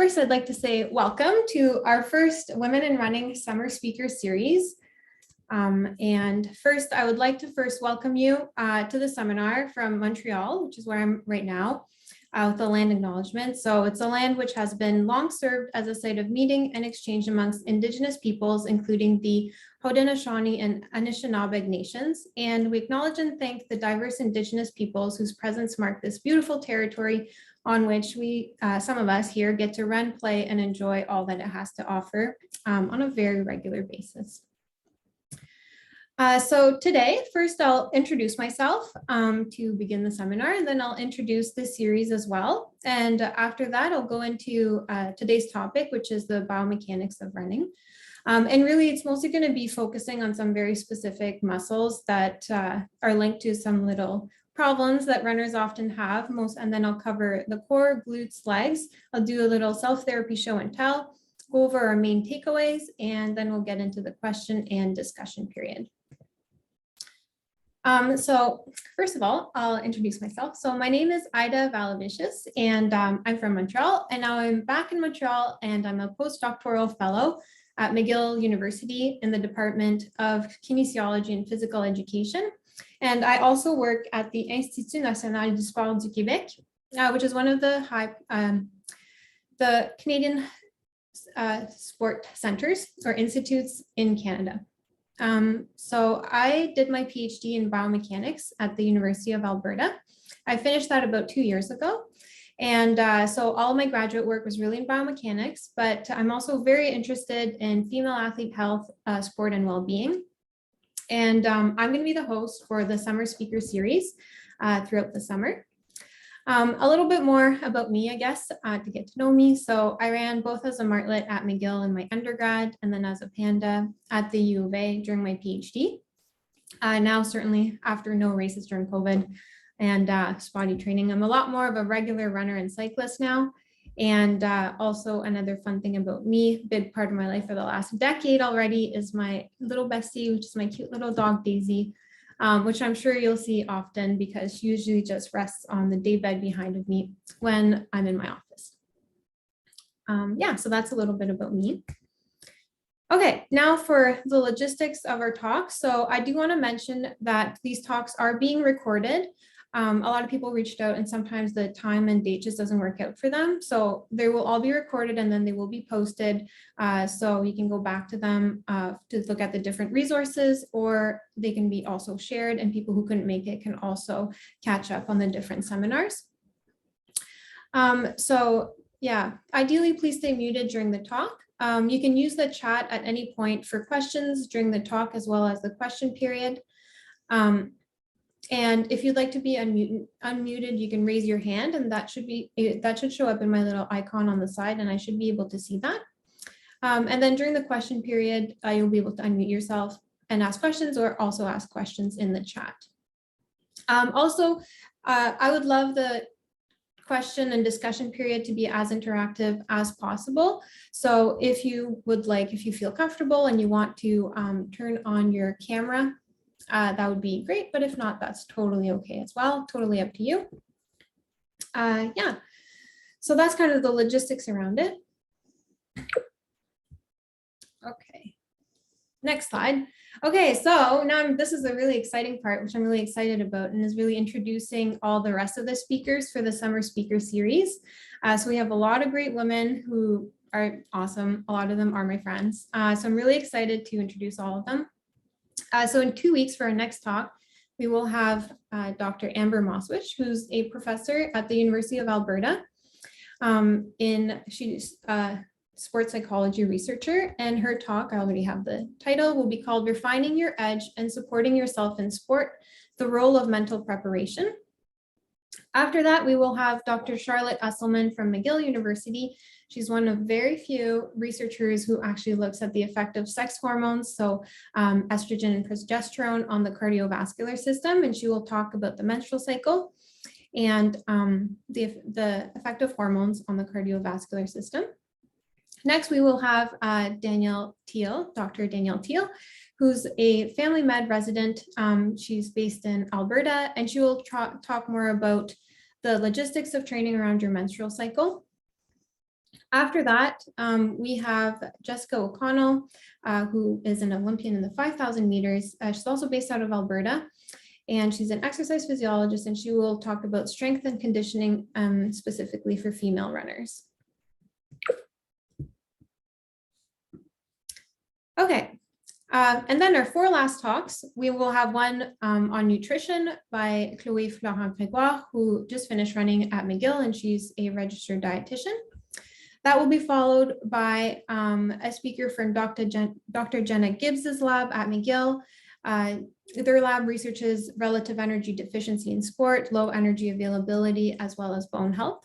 first, I'd like to say welcome to our first Women in Running Summer Speaker Series. And first, I would like to welcome you to the seminar from Montreal, which is where I'm right now, with the land acknowledgement. So it's a land which has been long served as a site of meeting and exchange amongst Indigenous peoples, including the Haudenosaunee and Anishinaabe nations. And we acknowledge and thank the diverse Indigenous peoples whose presence mark this beautiful territory on which we, some of us here, get to run, play, and enjoy all that it has to offer on a very regular basis. So today, first I'll introduce myself to begin the seminar, and then I'll introduce this series as well. And after that, I'll go into today's topic, which is the biomechanics of running. And really, it's mostly going to be focusing on some very specific muscles that are linked to some little problems that runners often have and then I'll cover the core, glutes, legs. I'll do a little self-therapy show and tell, go over our main takeaways, and then we'll get into the question and discussion period. So first of all, I'll introduce myself. So my name is Aïda Valevicius, and I'm from Montreal, and now I'm back in Montreal, and I'm a postdoctoral fellow at McGill University in the Department of Kinesiology and Physical Education. And I also work at the Institut National du Sport du Québec, which is one of the Canadian sport centers or institutes in Canada. So I did my PhD in biomechanics at the University of Alberta. I finished that about 2 years ago. And so all of my graduate work was really in biomechanics, but I'm also very interested in female athlete health, sport, and well-being. And I'm going to be the host for the summer speaker series throughout the summer. A little bit more about me, I guess, to get to know me. So I ran both as a martlet at McGill in my undergrad and then as a panda at the U of A during my PhD. Now, certainly after no races during COVID and spotty training, I'm a lot more of a regular runner and cyclist now. And also another fun thing about me, big part of my life for the last decade already, is my little bestie, which is my cute little dog, Daisy, which I'm sure you'll see often because she usually just rests on the daybed behind of me when I'm in my office. Yeah, so that's a little bit about me. Okay, now for the logistics of our talk. So I do want to mention that these talks are being recorded. A lot of people reached out and sometimes the time and date just doesn't work out for them. So they will all be recorded and then they will be posted. So you can go back to them to look at the different resources, or they can be also shared and people who couldn't make it can also catch up on the different seminars. So yeah, ideally, please stay muted during the talk. You can use the chat at any point for questions during the talk as well as the question period. And if you'd like to be unmuted, you can raise your hand, and that should show up in my little icon on the side, and I should be able to see that. And then during the question period, you'll be able to unmute yourself and ask questions, or also ask questions in the chat. Also, I would love the question and discussion period to be as interactive as possible. So if you feel comfortable and you want to turn on your camera, that would be great, but if not, that's totally okay as well. Totally up to you. Yeah, so that's kind of the logistics around it. Okay, next slide. Okay, so now this is a really exciting part, which I'm really excited about, and is really introducing all the rest of the speakers for the summer speaker series. So we have a lot of great women who are awesome. A lot of them are my friends. So I'm really excited to introduce all of them. So in 2 weeks for our next talk, we will have Dr. Amber Moswich, who's a professor at the University of Alberta. She's a sports psychology researcher, and her talk, I already have the title, will be called Refining Your Edge and Supporting Yourself in Sport, the Role of Mental Preparation. After that, we will have Dr. Charlotte Usselman from McGill University. She's one of very few researchers who actually looks at the effect of sex hormones, so estrogen and progesterone, on the cardiovascular system, and she will talk about the menstrual cycle and the effect of hormones on the cardiovascular system. Next, we will have Dr. Danielle Teal, who's a family med resident. She's based in Alberta, and she will talk more about the logistics of training around your menstrual cycle. After that, we have Jessica O'Connell, who is an Olympian in the 5,000 meters. She's also based out of Alberta, and she's an exercise physiologist, and she will talk about strength and conditioning specifically for female runners. Okay, and then our 4 last talks, we will have one on nutrition by Chloé Florent-Grégoire, who just finished running at McGill, and she's a registered dietitian. That will be followed by a speaker from Dr. Jenna Gibbs's lab at McGill. Their lab researches relative energy deficiency in sport, low energy availability, as well as bone health.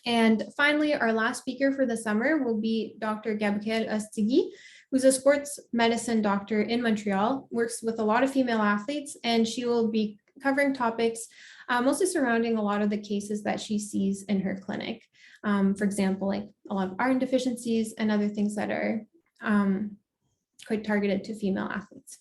And finally, our last speaker for the summer will be Dr. Gabrielle Ostigui, who's a sports medicine doctor in Montreal, works with a lot of female athletes, and she will be covering topics mostly surrounding a lot of the cases that she sees in her clinic. For example, like a lot of iron deficiencies and other things that are quite targeted to female athletes.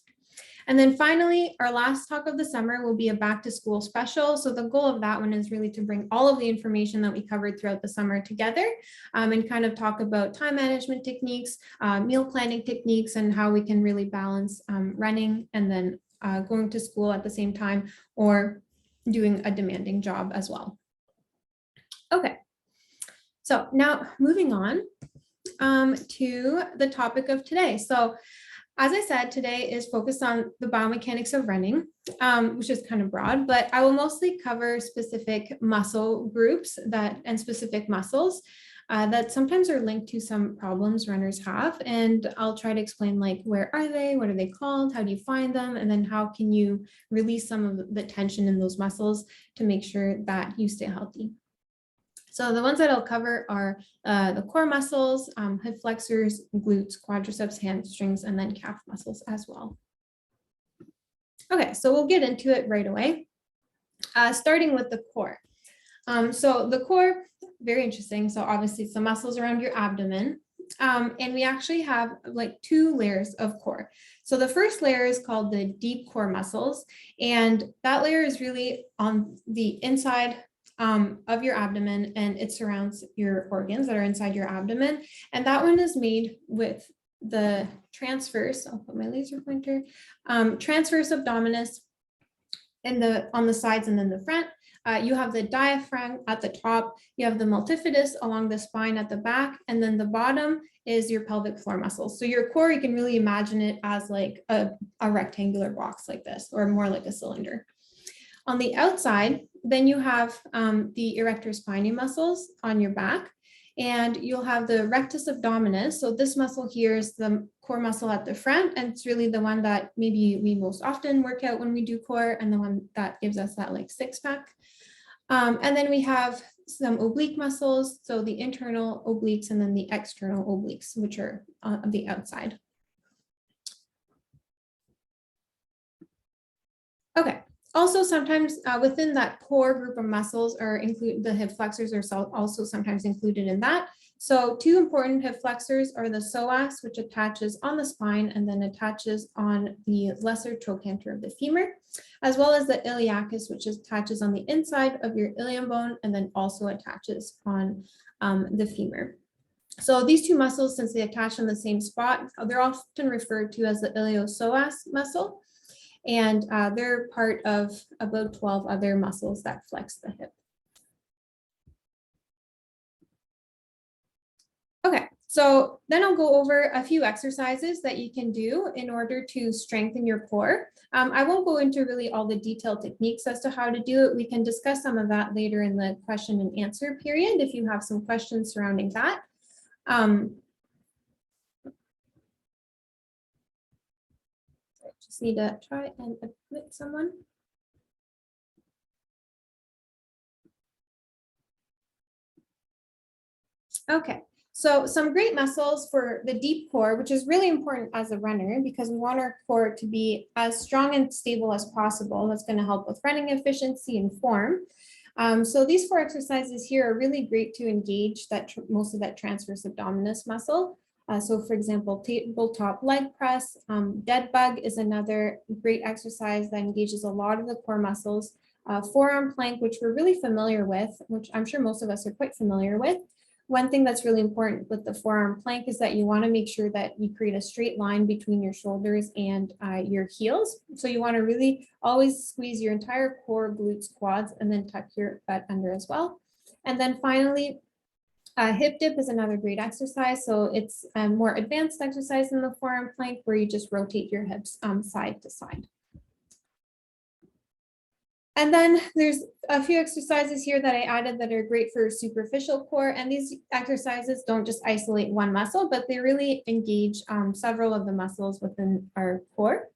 And then finally, our last talk of the summer will be a back to school special. So the goal of that one is really to bring all of the information that we covered throughout the summer together and kind of talk about time management techniques, meal planning techniques, and how we can really balance running and then going to school at the same time or doing a demanding job as well. Okay. So now moving on to the topic of today. So as I said, today is focused on the biomechanics of running, which is kind of broad, but I will mostly cover specific muscle groups and specific muscles that sometimes are linked to some problems runners have. And I'll try to explain like, where are they? What are they called? How do you find them? And then how can you release some of the tension in those muscles to make sure that you stay healthy? So the ones that I'll cover are the core muscles, hip flexors, glutes, quadriceps, hamstrings, and then calf muscles as well. Okay, so we'll get into it right away, starting with the core. So the core, very interesting. So obviously it's the muscles around your abdomen. And we actually have like 2 layers of core. So the first layer is called the deep core muscles. And that layer is really on the inside of your abdomen, and it surrounds your organs that are inside your abdomen. And that one is made with the transverse, I'll put my laser pointer, transverse abdominis on the sides and then the front. You have the diaphragm at the top, you have the multifidus along the spine at the back, and then the bottom is your pelvic floor muscles. So your core, you can really imagine it as like a rectangular box like this, or more like a cylinder. On the outside, then you have the erector spinae muscles on your back, and you'll have the rectus abdominis. So this muscle here is the core muscle at the front, and it's really the one that maybe we most often work out when we do core, and the one that gives us that like 6-pack. And then we have some oblique muscles, so the internal obliques and then the external obliques, which are on the outside. Okay. Also, sometimes within that core group of muscles the hip flexors are also sometimes included in that. So 2 important hip flexors are the psoas, which attaches on the spine and then attaches on the lesser trochanter of the femur, as well as the iliacus, which attaches on the inside of your ilium bone and then also attaches on the femur. So these 2 muscles, since they attach in the same spot, they're often referred to as the iliopsoas muscle. And they're part of about 12 other muscles that flex the hip. Okay, so then I'll go over a few exercises that you can do in order to strengthen your core. I won't go into really all the detailed techniques as to how to do it. We can discuss some of that later in the question and answer period if you have some questions surrounding that. Just need to try and admit someone. Okay, so some great muscles for the deep core, which is really important as a runner because we want our core to be as strong and stable as possible. That's going to help with running efficiency and form. So these 4 exercises here are really great to engage most of that transverse abdominis muscle. So for example, tabletop leg press, dead bug is another great exercise that engages a lot of the core muscles. Forearm plank, which we're really familiar with, which I'm sure most of us are quite familiar with. one thing that's really important with the forearm plank is that you want to make sure that you create a straight line between your shoulders and your heels. So you want to really always squeeze your entire core, glutes, quads, and then tuck your butt under as well. And then finally, hip dip is another great exercise. So it's a more advanced exercise than the forearm plank where you just rotate your hips side to side. And then there's a few exercises here that I added that are great for superficial core. And these exercises don't just isolate one muscle, but they really engage several of the muscles within our core.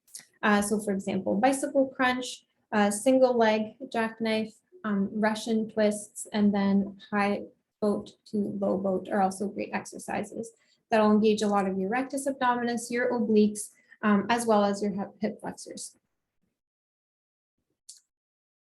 So for example, bicycle crunch, single leg jackknife, Russian twists, and then high boat to low boat are also great exercises that'll engage a lot of your rectus abdominis, your obliques, as well as your hip flexors.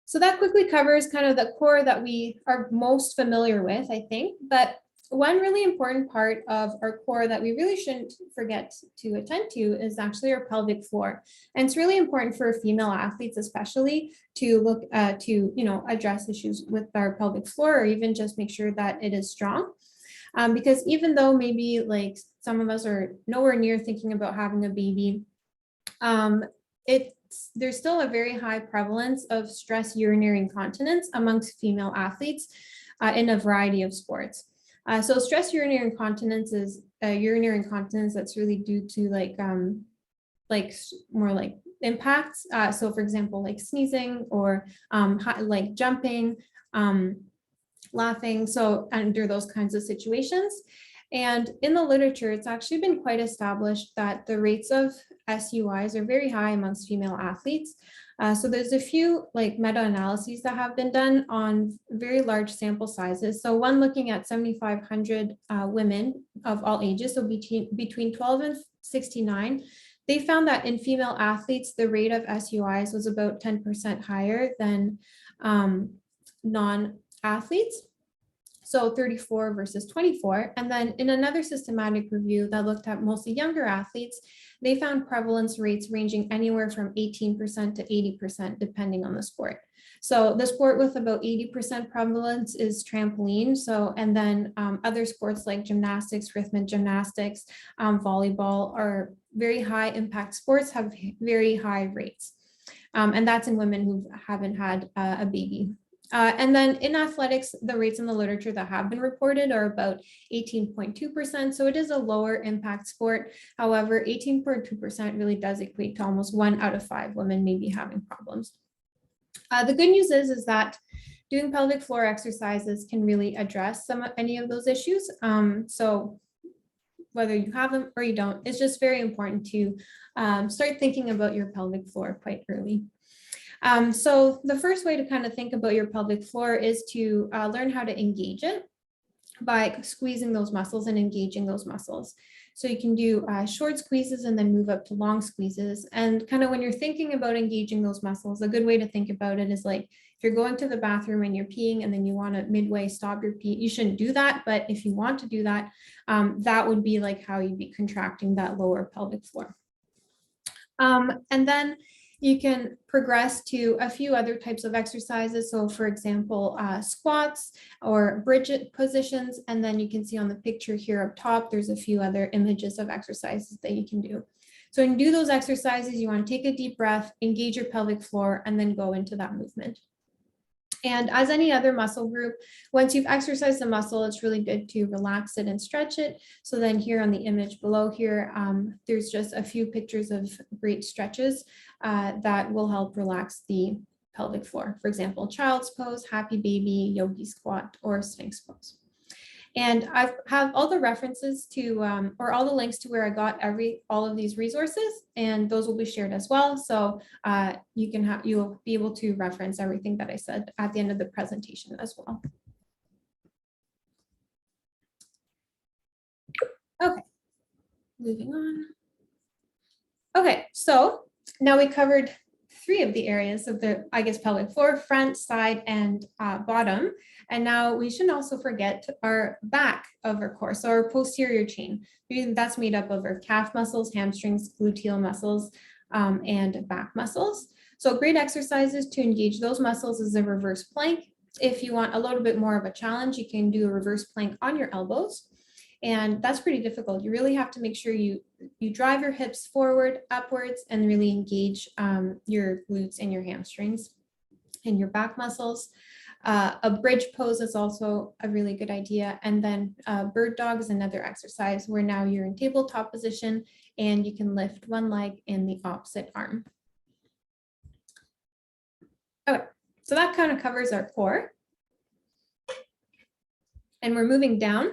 So that quickly covers kind of the core that we are most familiar with, I think. But one really important part of our core that we really shouldn't forget to attend to is actually our pelvic floor. And it's really important for female athletes, especially, to look to, address issues with our pelvic floor, or even just make sure that it is strong. Because even though maybe like some of us are nowhere near thinking about having a baby, there's still a very high prevalence of stress urinary incontinence amongst female athletes in a variety of sports. So stress urinary incontinence is urinary incontinence that's really due to more like impacts. So for example, like sneezing or like jumping, laughing. So under those kinds of situations. And in the literature, it's actually been quite established that the rates of SUIs are very high amongst female athletes. So there's a few like meta-analyses that have been done on very large sample sizes. So one looking at 7,500 women of all ages, so between 12 and 69, they found that in female athletes, the rate of SUIs was about 10% higher than non-athletes. So 34 versus 24. And then in another systematic review that looked at mostly younger athletes, they found prevalence rates ranging anywhere from 18% to 80%, depending on the sport. So the sport with about 80% prevalence is trampoline. So, and then other sports like gymnastics, rhythmic gymnastics, volleyball are very high impact sports, have very high rates. And that's in women who haven't had a baby. And then in athletics, the rates in the literature that have been reported are about 18.2%. So it is a lower impact sport. However, 18.2% really does equate to almost 1 out of 5 women may be having problems. The good news is that doing pelvic floor exercises can really address any of those issues. So whether you have them or you don't, it's just very important to start thinking about your pelvic floor quite early. So the first way to kind of think about your pelvic floor is to learn how to engage it by squeezing those muscles and engaging those muscles. So you can do short squeezes and then move up to long squeezes. And kind of when you're thinking about engaging those muscles, a good way to think about it is like if you're going to the bathroom and you're peeing and then you want to midway stop your pee, you shouldn't do that. But if you want to do that, that would be like how you'd be contracting that lower pelvic floor. And then you can progress to a few other types of exercises. So for example, squats or bridge positions. And then you can see on the picture here up top, there's a few other images of exercises that you can do. So when you do those exercises, you want to take a deep breath, engage your pelvic floor, and then go into that movement. And as any other muscle group, once you've exercised the muscle, it's really good to relax it and stretch it. So then here on the image below here, there's just a few pictures of great stretches that will help relax the pelvic floor. For example, child's pose, happy baby, yogi squat, or sphinx pose. And I have all the references to, or all the links to where I got all of these resources, and those will be shared as well. So you'll be able to reference everything that I said at the end of the presentation as well. Okay, moving on. Okay, so now we covered 3 of the areas of the, pelvic floor: front, side, and bottom. And now we shouldn't also forget our back of our core, so our posterior chain. That's made up of our calf muscles, hamstrings, gluteal muscles, and back muscles. So great exercises to engage those muscles is a reverse plank. If you want a little bit more of a challenge, you can do a reverse plank on your elbows. And that's pretty difficult. You really have to make sure you drive your hips forward, upwards, and really engage your glutes and your hamstrings and your back muscles. A bridge pose is also a really good idea. And then bird dog is another exercise where now you're in tabletop position and you can lift one leg and the opposite arm. Okay, so that kind of covers our core. And we're moving down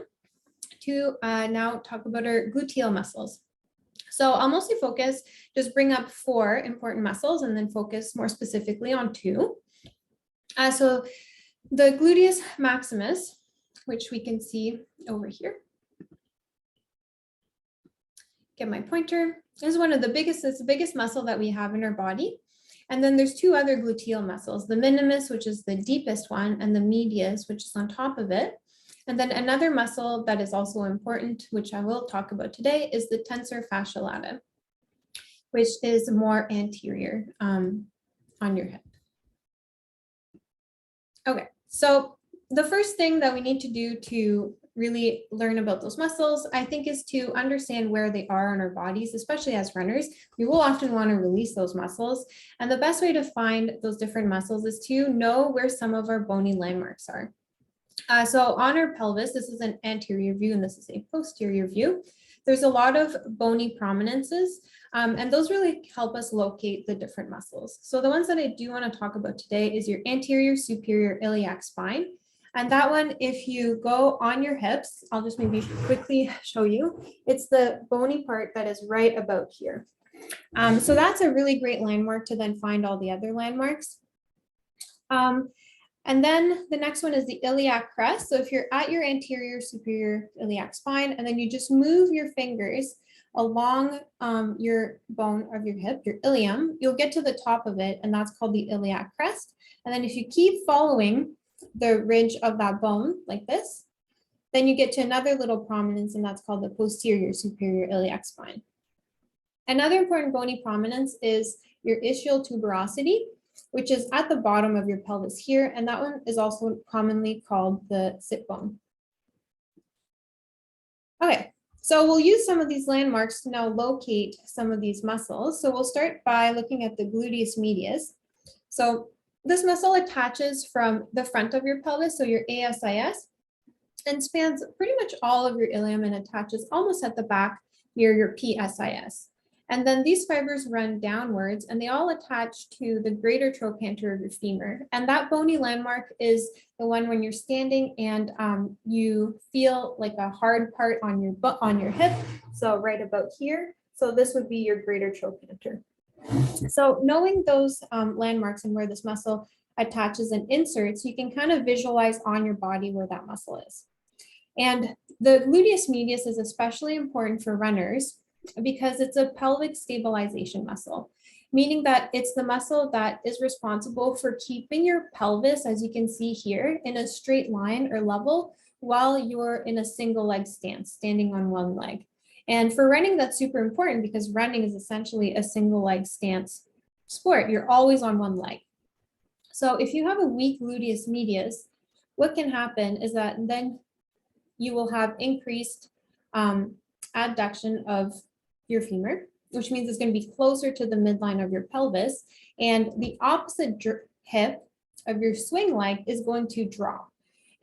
to now talk about our gluteal muscles. So I'll mostly focus, just bring up 4 important muscles and then focus more specifically on 2. So the gluteus maximus, which we can see over here. Get my pointer. This is one of the biggest, it's the biggest muscle that we have in our body. And then there's 2 other gluteal muscles, the minimus, which is the deepest one, and the medius, which is on top of it. And then another muscle that is also important, which I will talk about today, is the tensor fasciae latae, which is more anterior on your hip. Okay, so the first thing that we need to do to really learn about those muscles, I think, is to understand where they are in our bodies, especially as runners. We will often want to release those muscles. And the best way to find those different muscles is to know where some of our bony landmarks are. So on our pelvis, this is an anterior view and this is a posterior view. There's a lot of bony prominences, and those really help us locate the different muscles. So the ones that I do want to talk about today is your anterior superior iliac spine. And that one, if you go on your hips, I'll just maybe quickly show you, it's the bony part that is right about here. So that's a really great landmark to then find all the other landmarks. And then the next one is the iliac crest. So if you're at your anterior superior iliac spine, and then you just move your fingers along your bone of your hip, your ilium, you'll get to the top of it, and that's called the iliac crest. And then if you keep following the ridge of that bone like this, then you get to another little prominence, and that's called the posterior superior iliac spine. Another important bony prominence is your ischial tuberosity, which is at the bottom of your pelvis here, and that one is also commonly called the sit bone. Okay, so we'll use some of these landmarks to now locate some of these muscles. So we'll start by looking at the gluteus medius. So this muscle attaches from the front of your pelvis, so your ASIS, and spans pretty much all of your ilium and attaches almost at the back near your PSIS. And then these fibers run downwards and they all attach to the greater trochanter of your femur. And that bony landmark is the one when you're standing and you feel like a hard part on your hip. So right about here. So this would be your greater trochanter. So knowing those landmarks and where this muscle attaches and inserts, you can kind of visualize on your body where that muscle is. And the gluteus medius is especially important for runners because it's a pelvic stabilization muscle, meaning that it's the muscle that is responsible for keeping your pelvis, as you can see here, in a straight line or level while you're in a single leg stance, standing on one leg. And for running, that's super important because running is essentially a single leg stance sport. You're always on one leg. So if you have a weak gluteus medius, what can happen is that then you will have increased adduction of your femur, which means it's going to be closer to the midline of your pelvis, and the opposite hip of your swing leg is going to drop.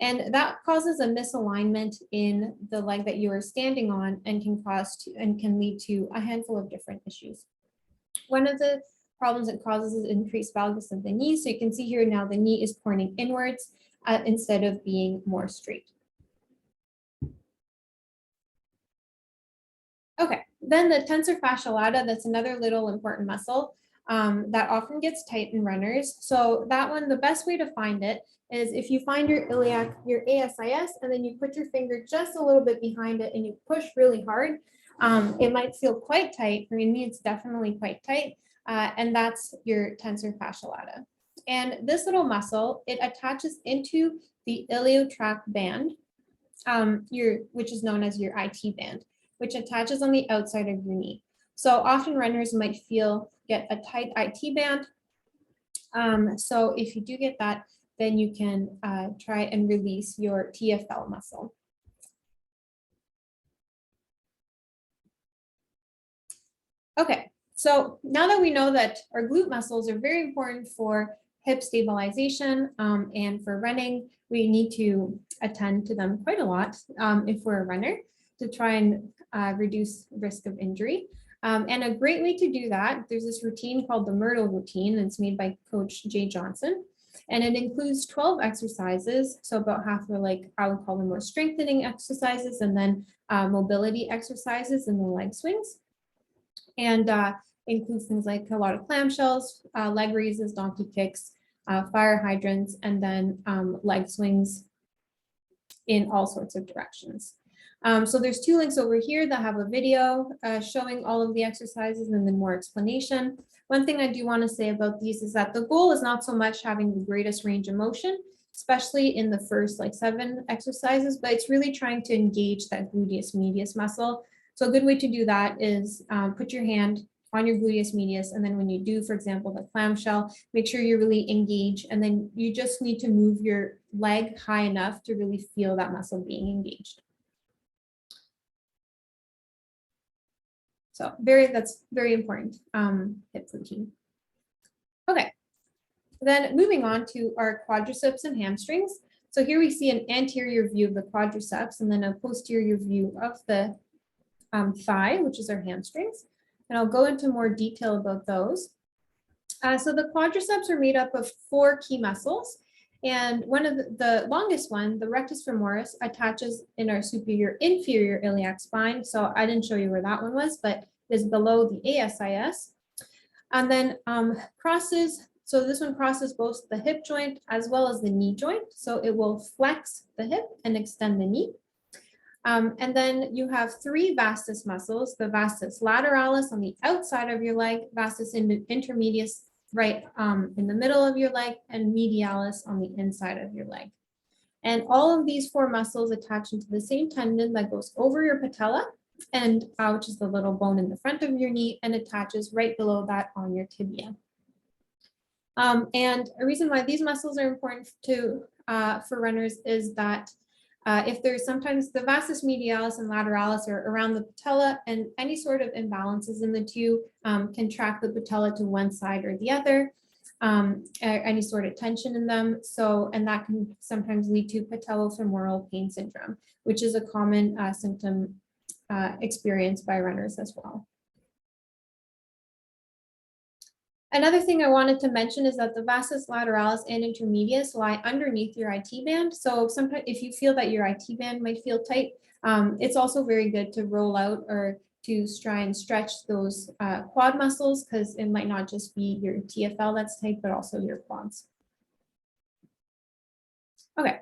And that causes a misalignment in the leg that you are standing on and can lead to a handful of different issues. One of the problems it causes is increased valgus of the knee. So you can see here now the knee is pointing inwards instead of being more straight. Okay, then the tensor fasciae latae, that's another little important muscle that often gets tight in runners. So that one, the best way to find it is if you find your iliac, your ASIS, and then you put your finger just a little bit behind it and you push really hard. It might feel quite tight. For me, it's definitely quite tight. And that's your tensor fasciae latae. And this little muscle, it attaches into the iliotract band, which is known as your IT band, which attaches on the outside of your knee. So often runners might get a tight IT band. So if you do get that, then you can try and release your TFL muscle. Okay, so now that we know that our glute muscles are very important for hip stabilization and for running, we need to attend to them quite a lot if we're a runner to try and reduce risk of injury. And a great way to do that, there's this routine called the Myrtl Routine, and it's made by Coach Jay Johnson. And it includes 12 exercises. So about half are like, I would call them more strengthening exercises, and then mobility exercises and the leg swings. And includes things like a lot of clamshells, leg raises, donkey kicks, fire hydrants, and then leg swings in all sorts of directions. So there's 2 links over here that have a video showing all of the exercises and then more explanation. One thing I do want to say about these is that the goal is not so much having the greatest range of motion, especially in the first like 7 exercises, but it's really trying to engage that gluteus medius muscle. So a good way to do that is put your hand on your gluteus medius, and then when you do, for example, the clamshell, make sure you're really engaged, and then you just need to move your leg high enough to really feel that muscle being engaged. So that's very important hip routine. Okay, then moving on to our quadriceps and hamstrings. So here we see an anterior view of the quadriceps and then a posterior view of the thigh, which is our hamstrings. And I'll go into more detail about those. So the quadriceps are made up of 4 key muscles. And one of the longest one, the rectus femoris, attaches in our superior inferior iliac spine. So I didn't show you where that one was, but it is below the ASIS. And then crosses, so this one crosses both the hip joint as well as the knee joint. So it will flex the hip and extend the knee. And then you have 3 vastus muscles, the vastus lateralis on the outside of your leg, vastus intermedius right in the middle of your leg, and medialis on the inside of your leg. And all of these 4 muscles attach into the same tendon that goes over your patella, and which is the little bone in the front of your knee, and attaches right below that on your tibia. And a reason why these muscles are important for runners is that if there's sometimes the vastus medialis and lateralis are around the patella, and any sort of imbalances in the 2 can track the patella to one side or the other, any sort of tension in them. So, and that can sometimes lead to patellofemoral pain syndrome, which is a common symptom experienced by runners as well. Another thing I wanted to mention is that the vastus lateralis and intermedius lie underneath your IT band. So sometimes if you feel that your IT band might feel tight, it's also very good to roll out or to try and stretch those quad muscles, because it might not just be your TFL that's tight, but also your quads. Okay,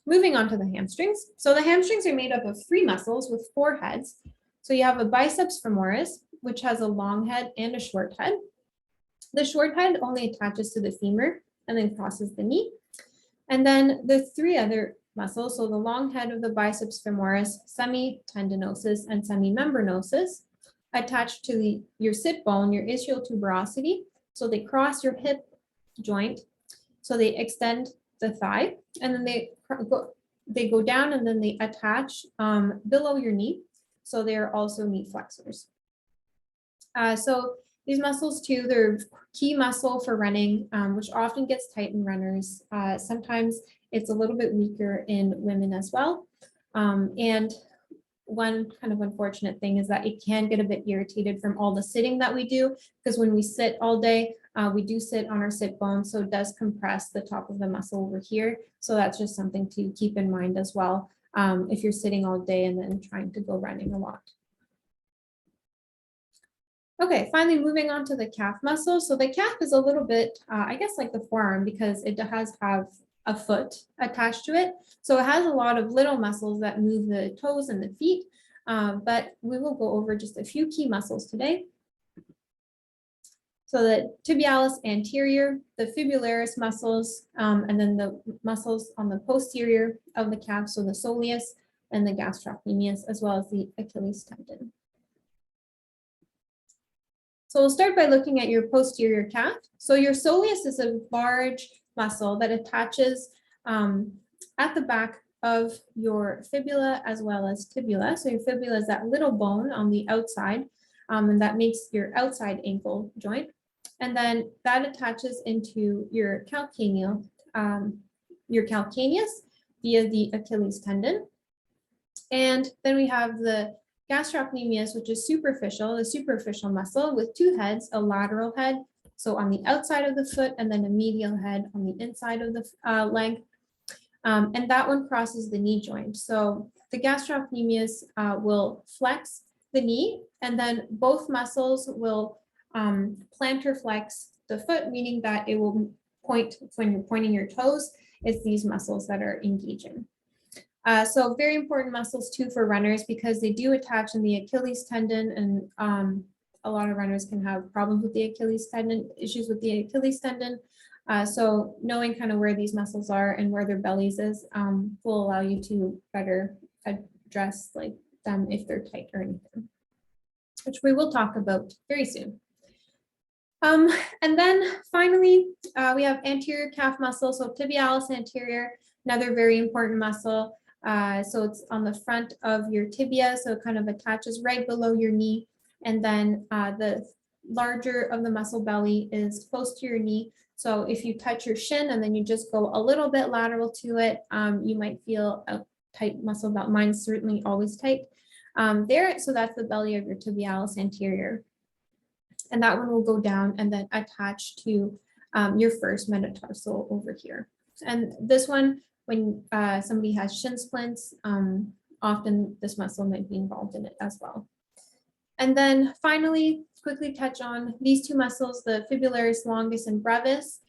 moving on to the hamstrings. So the hamstrings are made up of 3 muscles with 4 heads. So you have a biceps femoris, which has a long head and a short head. The short head only attaches to the femur and then crosses the knee. And then the 3 other muscles, so the long head of the biceps femoris, semitendinosus, and semimembranosus, attach to your sit bone, your ischial tuberosity. So they cross your hip joint. So they extend the thigh, and then they go down, and then they attach below your knee. So they're also knee flexors. So these muscles too, they're key muscle for running, which often gets tight in runners. Sometimes it's a little bit weaker in women as well. And one kind of unfortunate thing is that it can get a bit irritated from all the sitting that we do, because when we sit all day, we do sit on our sit bone, so it does compress the top of the muscle over here. So that's just something to keep in mind as well, if you're sitting all day and then trying to go running a lot. Okay, finally moving on to the calf muscle. So the calf is a little bit, I guess, like the forearm, because it does have a foot attached to it. So it has a lot of little muscles that move the toes and the feet, but we will go over just a few key muscles today. So the tibialis anterior, the fibularis muscles, and then the muscles on the posterior of the calf, so the soleus and the gastrocnemius, as well as the Achilles tendon. So we'll start by looking at your posterior calf. So your soleus is a large muscle that attaches at the back of your fibula as well as tibula. So your fibula is that little bone on the outside, and that makes your outside ankle joint. And then that attaches into your calcaneus via the Achilles tendon. And then we have the gastrocnemius, which is superficial, the superficial muscle with two heads, a lateral head, so on the outside of the foot, and then a medial head on the inside of the leg. And that one crosses the knee joint. So the gastrocnemius will flex the knee, and then both muscles will plantar flex the foot, meaning that it will point, when you're pointing your toes, it's these muscles that are engaging. So very important muscles too for runners, because they do attach in the Achilles tendon, and a lot of runners can have problems with the Achilles tendon, issues with the Achilles tendon. So knowing kind of where these muscles are and where their bellies is will allow you to better address like them if they're tight or anything, which we will talk about very soon. And then finally, we have anterior calf muscle. So tibialis anterior, another very important muscle. So it's on the front of your tibia, so it kind of attaches right below your knee. And then the larger of the muscle belly is close to your knee. So if you touch your shin and then you just go a little bit lateral to it, you might feel a tight muscle belt. Mine's certainly always tight there. So that's the belly of your tibialis anterior. And that one will go down and then attach to your first metatarsal over here. And this one, when somebody has shin splints, often this muscle might be involved in it as well. And then finally, quickly touch on these two muscles, the fibularis longus and brevis.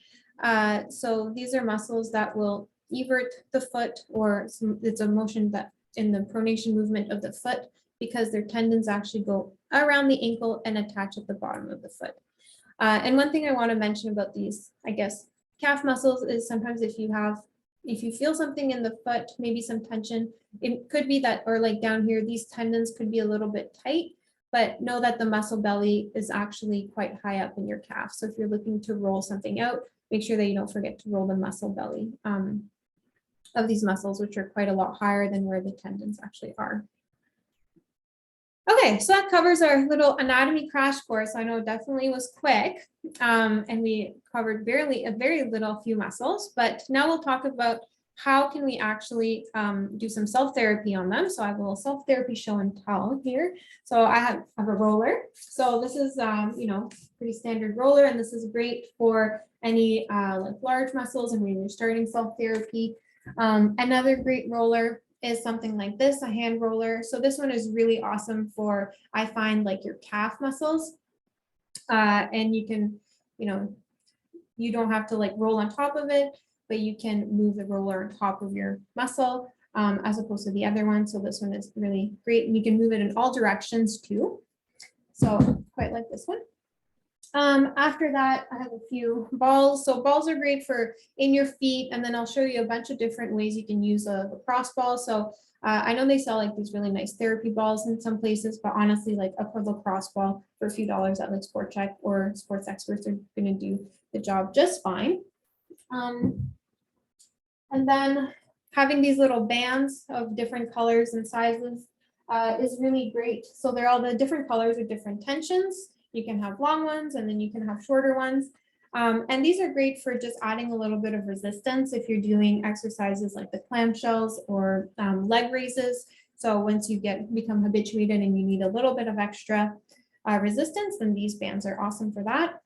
So these are muscles that will evert the foot, or it's a motion that in the pronation movement of the foot, because their tendons actually go around the ankle and attach at the bottom of the foot. And one thing I want to mention about these, I guess, calf muscles is sometimes if you feel something in the foot, maybe some tension, it could be that, or like down here, these tendons could be a little bit tight, but know that the muscle belly is actually quite high up in your calf. So if you're looking to roll something out, make sure that you don't forget to roll the muscle belly of these muscles, which are quite a lot higher than where the tendons actually are. Okay, so that covers our little anatomy crash course. I know it definitely was quick, and we covered a very few muscles, but now we'll talk about how can we actually do some self-therapy on them. So I have a little self-therapy show and tell here. So I have a roller. So this is, pretty standard roller, and this is great for any like large muscles and when you're starting self-therapy. Another great roller is something like this, a hand roller. So this one is really awesome for, I find, like your calf muscles. And you can, you don't have to like roll on top of it, but you can move the roller on top of your muscle as opposed to the other one. So this one is really great. And you can move it in all directions too. So quite like this one. After that, I have a few balls. So balls are great for in your feet, and then I'll show you a bunch of different ways you can use a lacrosse ball. So I know they sell like these really nice therapy balls in some places, but honestly, like a lacrosse ball for a few dollars at like Sport Check or Sports Experts are going to do the job just fine. And then having these little bands of different colors and sizes is really great. So they're all the different colors with different tensions. You can have long ones and then you can have shorter ones. And these are great for just adding a little bit of resistance if you're doing exercises like the clamshells or leg raises. So once you become habituated and you need a little bit of extra resistance, then these bands are awesome for that.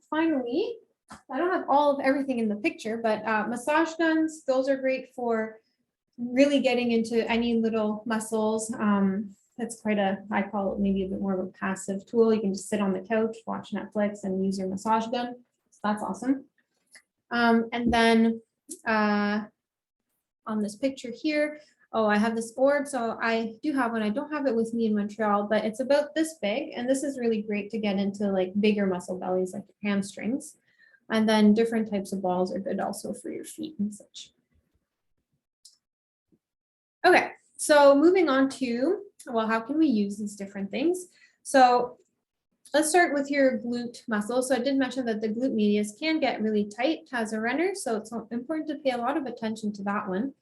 Finally, I don't have all of everything in the picture, but massage guns, those are great for really getting into any little muscles. That's quite I call it maybe a bit more of a passive tool. You can just sit on the couch, watch Netflix, and use your massage gun. So that's awesome. And then on this picture here, I have this board. So I do have one. I don't have it with me in Montreal, but it's about this big. And this is really great to get into like bigger muscle bellies, like your hamstrings. And then different types of balls are good also for your feet and such. Okay, so moving on to, well, how can we use these different things? So let's start with your glute muscle. So I did mention that the glute medius can get really tight as a runner. So it's important to pay a lot of attention to that one.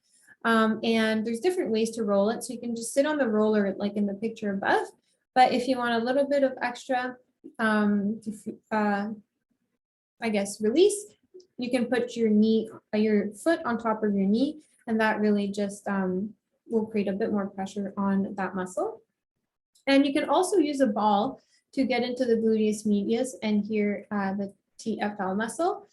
And there's different ways to roll it. So you can just sit on the roller like in the picture above. But if you want a little bit of extra, I guess, release, you can put your foot on top of your knee, and that really just will create a bit more pressure on that muscle. And you can also use a ball to get into the gluteus medius and here the TFL muscle.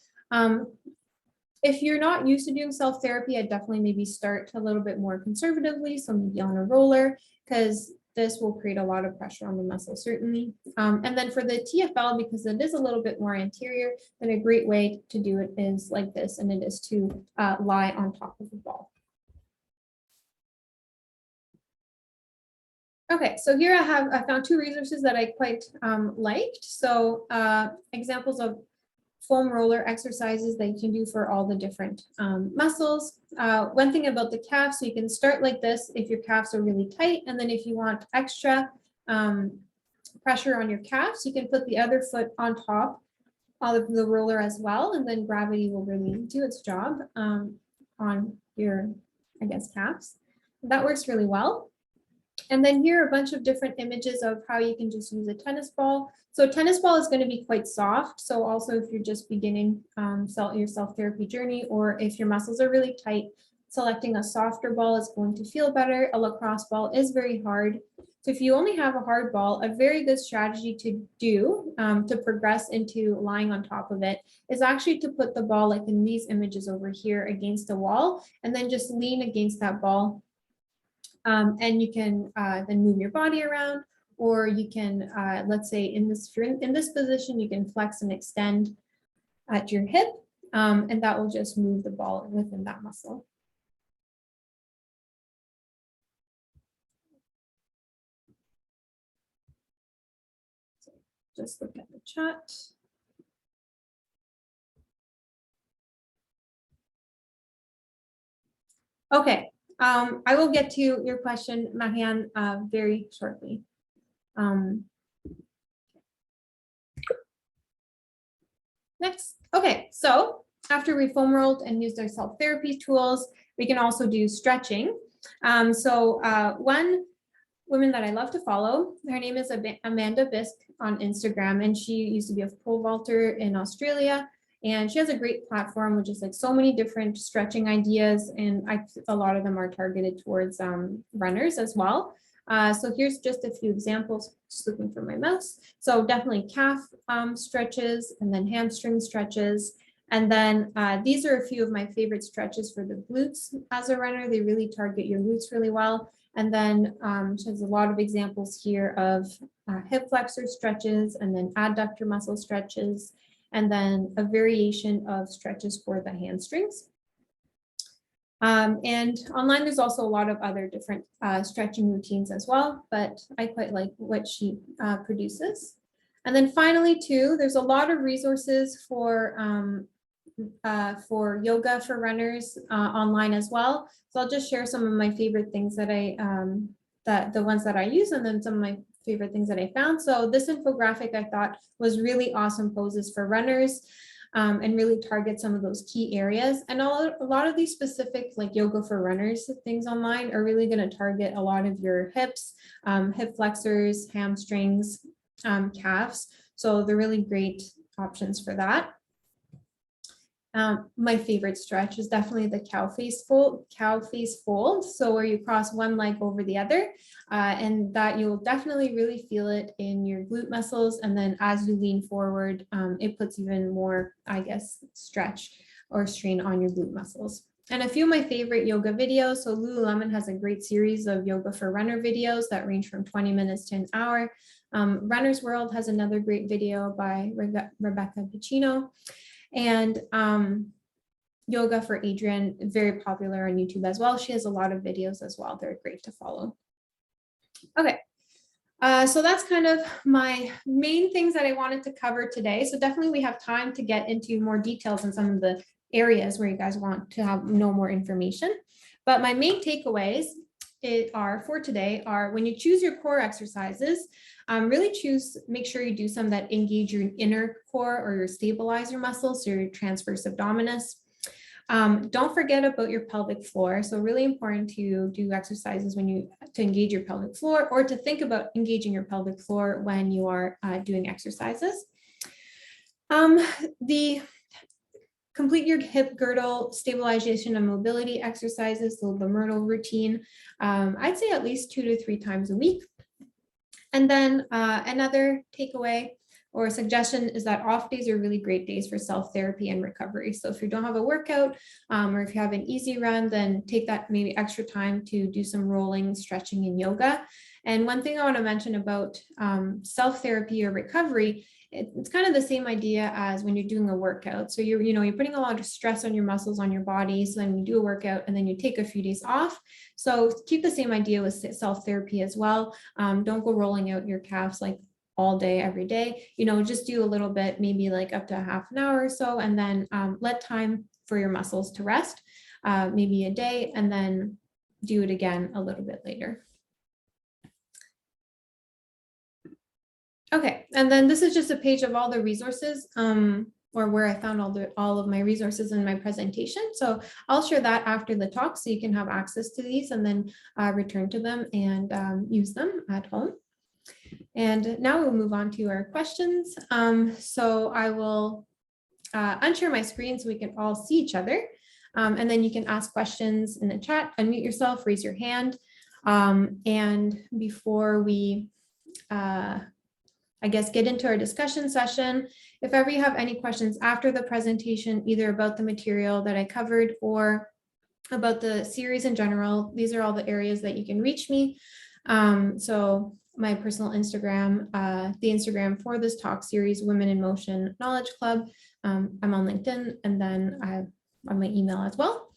If you're not used to doing self-therapy, I definitely maybe start a little bit more conservatively, so maybe on a roller, because this will create a lot of pressure on the muscle, certainly. And then for the TFL, because it is a little bit more anterior, then a great way to do it is like this, and it is to lie on top of the ball. Okay, so here I found two resources that I quite liked. So examples of foam roller exercises that you can do for all the different muscles. One thing about the calf, so you can start like this if your calves are really tight, and then if you want extra pressure on your calves, you can put the other foot on top of the roller as well, and then gravity will really do its job on your, I guess, calves. That works really well. And then here are a bunch of different images of how you can just use a tennis ball. So a tennis ball is going to be quite soft. So also if you're just beginning your self-therapy journey, or if your muscles are really tight, selecting a softer ball is going to feel better. A lacrosse ball is very hard. So if you only have a hard ball, a very good strategy to do to progress into lying on top of it is actually to put the ball, like in these images over here, against a wall, and then just lean against that ball. And you can then move your body around, or you can, let's say in this position, you can flex and extend at your hip, and that will just move the ball within that muscle. So just look at the chat. Okay. I will get to your question, Marianne, very shortly. Next. Okay, so after we foam rolled and used our self-therapy tools, we can also do stretching. One woman that I love to follow, her name is Amanda Bisk on Instagram, and she used to be a pole vaulter in Australia. And she has a great platform, which is like so many different stretching ideas, and a lot of them are targeted towards runners as well. So here's just a few examples, just looking for my mouse. So definitely calf stretches, and then hamstring stretches. And then these are a few of my favorite stretches for the glutes as a runner. They really target your glutes really well. And then she has a lot of examples here of hip flexor stretches, and then adductor muscle stretches, and then a variation of stretches for the hamstrings. And online, there's also a lot of other different stretching routines as well, but I quite like what she produces. And then finally, too, there's a lot of resources for yoga for runners online as well. So I'll just share some of my favorite things that the ones that I use, and then some of my favorite things that I found. So this infographic I thought was really awesome poses for runners, and really target some of those key areas. And a lot of these specific like yoga for runners things online are really going to target a lot of your hips, hip flexors, hamstrings, calves. So they're really great options for that. My favorite stretch is definitely the cow face fold. So where you cross one leg over the other, and that you'll definitely really feel it in your glute muscles. And then as you lean forward, it puts even more, I guess, stretch or strain on your glute muscles. And a few of my favorite yoga videos. So Lululemon has a great series of yoga for runner videos that range from 20 minutes to an hour. Runner's World has another great video by Rebecca Piccino. And yoga for Adrienne, very popular on YouTube as well. She has a lot of videos as well. They're great to follow. Okay, so that's kind of my main things that I wanted to cover today. So definitely we have time to get into more details in some of the areas where you guys want to know more information. But my main takeaways are for today are when you choose your core exercises, really make sure you do some that engage your inner core or your stabilizer muscles, so your transverse abdominis. Don't forget about your pelvic floor. So really important to do exercises to engage your pelvic floor, or to think about engaging your pelvic floor when you are doing exercises. Complete your hip girdle stabilization and mobility exercises, so the Myrtl routine. I'd say at least 2 to 3 times a week. And then another takeaway or suggestion is that off days are really great days for self-therapy and recovery. So if you don't have a workout or if you have an easy run, then take that maybe extra time to do some rolling, stretching, and yoga. And one thing I want to mention about self-therapy or recovery, it's kind of the same idea as when you're doing a workout. So you're putting a lot of stress on your muscles, on your body. So then you do a workout and then you take a few days off. So keep the same idea with self-therapy as well. Don't go rolling out your calves like all day, every day. Just do a little bit, maybe like up to half an hour or so, and then let time for your muscles to rest, maybe a day, and then do it again a little bit later. Okay, and then this is just a page of all the resources, or where I found all of my resources in my presentation. So I'll share that after the talk, so you can have access to these and then return to them and use them at home. And now we'll move on to our questions. So I will unshare my screen so we can all see each other. And then you can ask questions in the chat, unmute yourself, raise your hand. And before we, I guess, get into our discussion session, if ever you have any questions after the presentation, either about the material that I covered or about the series in general, these are all the areas that you can reach me. So my personal Instagram, the Instagram for this talk series, Women in Motion Knowledge Club. I'm on LinkedIn, and then I have on my email as well.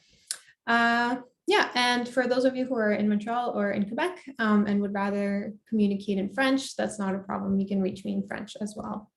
Yeah, and for those of you who are in Montreal or in Quebec and would rather communicate in French, that's not a problem. You can reach me in French as well.